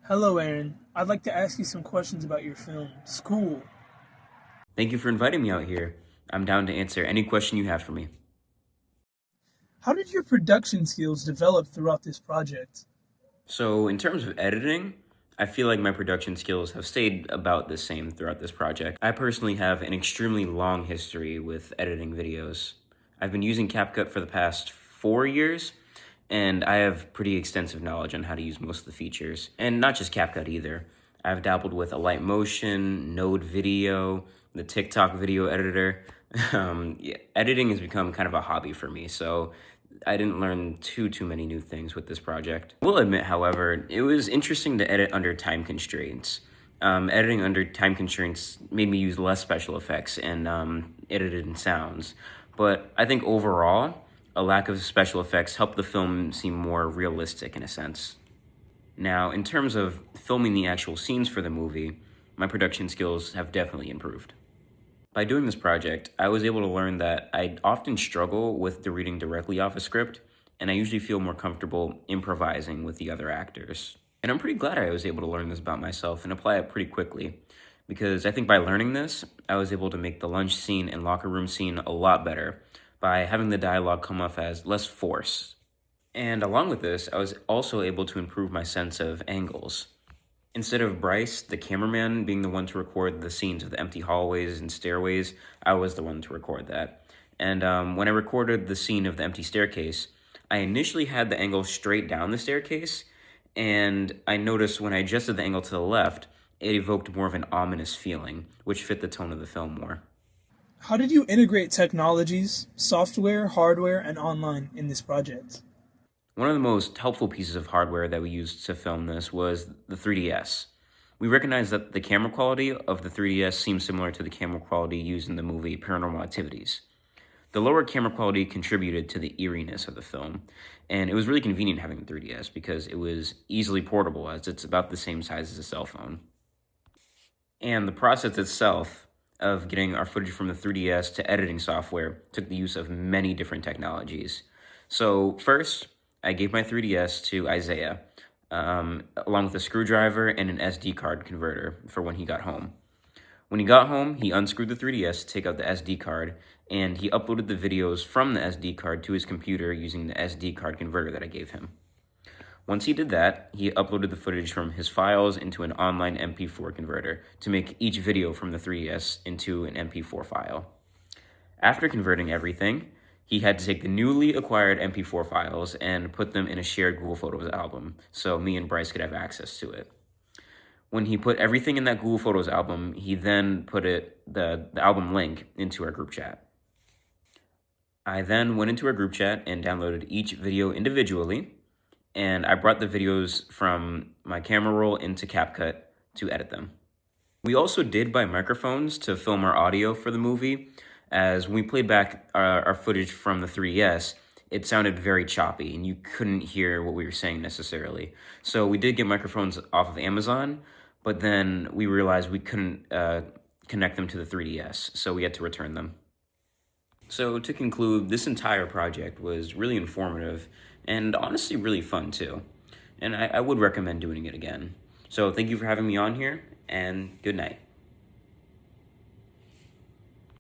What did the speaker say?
Hello, Aaron. I'd like to ask you some questions about your film, School. Thank you for inviting me out here. I'm down to answer any question you have for me. How did your production skills develop throughout this project? So, in terms of editing, I feel like my production skills have stayed about the same throughout this project. I personally have an extremely long history with editing videos. I've been using CapCut for the past 4 years, and I have pretty extensive knowledge on how to use most of the features. And not just CapCut either. I've dabbled with Alight Motion, Node Video, the TikTok video editor. Yeah, editing has become kind of a hobby for me, so I didn't learn too many new things with this project. I will admit, however, it was interesting to edit under time constraints. Editing under time constraints made me use less special effects and edited in sounds. But I think overall, a lack of special effects helped the film seem more realistic in a sense. Now, in terms of filming the actual scenes for the movie, my production skills have definitely improved. By doing this project, I was able to learn that I often struggle with reading directly off a script, and I usually feel more comfortable improvising with the other actors. And I'm pretty glad I was able to learn this about myself and apply it pretty quickly, because I think by learning this, I was able to make the lunch scene and locker room scene a lot better by having the dialogue come off as less forced. And along with this, I was also able to improve my sense of angles. Instead of Bryce, the cameraman, being the one to record the scenes of the empty hallways and stairways, I was the one to record that. And when I recorded the scene of the empty staircase, I initially had the angle straight down the staircase, and I noticed when I adjusted the angle to the left, it evoked more of an ominous feeling, which fit the tone of the film more. How did you integrate technologies, software, hardware, and online in this project? One of the most helpful pieces of hardware that we used to film this was the 3DS. We recognized that the camera quality of the 3DS seemed similar to the camera quality used in the movie Paranormal Activities. The lower camera quality contributed to the eeriness of the film, and it was really convenient having the 3DS because it was easily portable as it's about the same size as a cell phone. And the process itself of getting our footage from the 3DS to editing software took the use of many different technologies. So first, I gave my 3DS to Isaiah, along with a screwdriver and an SD card converter for when he got home. When he got home, he unscrewed the 3DS to take out the SD card, and he uploaded the videos from the SD card to his computer using the SD card converter that I gave him. Once he did that, he uploaded the footage from his files into an online MP4 converter to make each video from the 3DS into an MP4 file. After converting everything, he had to take the newly acquired MP4 files and put them in a shared Google Photos album so me and Bryce could have access to it. When he put everything in that Google Photos album, he then put the album link into our group chat. I then went into our group chat and downloaded each video individually, and I brought the videos from my camera roll into CapCut to edit them. We also did buy microphones to film our audio for the movie, as when we played back our footage from the 3DS, it sounded very choppy and you couldn't hear what we were saying necessarily. So we did get microphones off of Amazon, but then we realized we couldn't connect them to the 3DS, so we had to return them. So to conclude, this entire project was really informative and honestly really fun too. And I would recommend doing it again. So thank you for having me on here, and good night.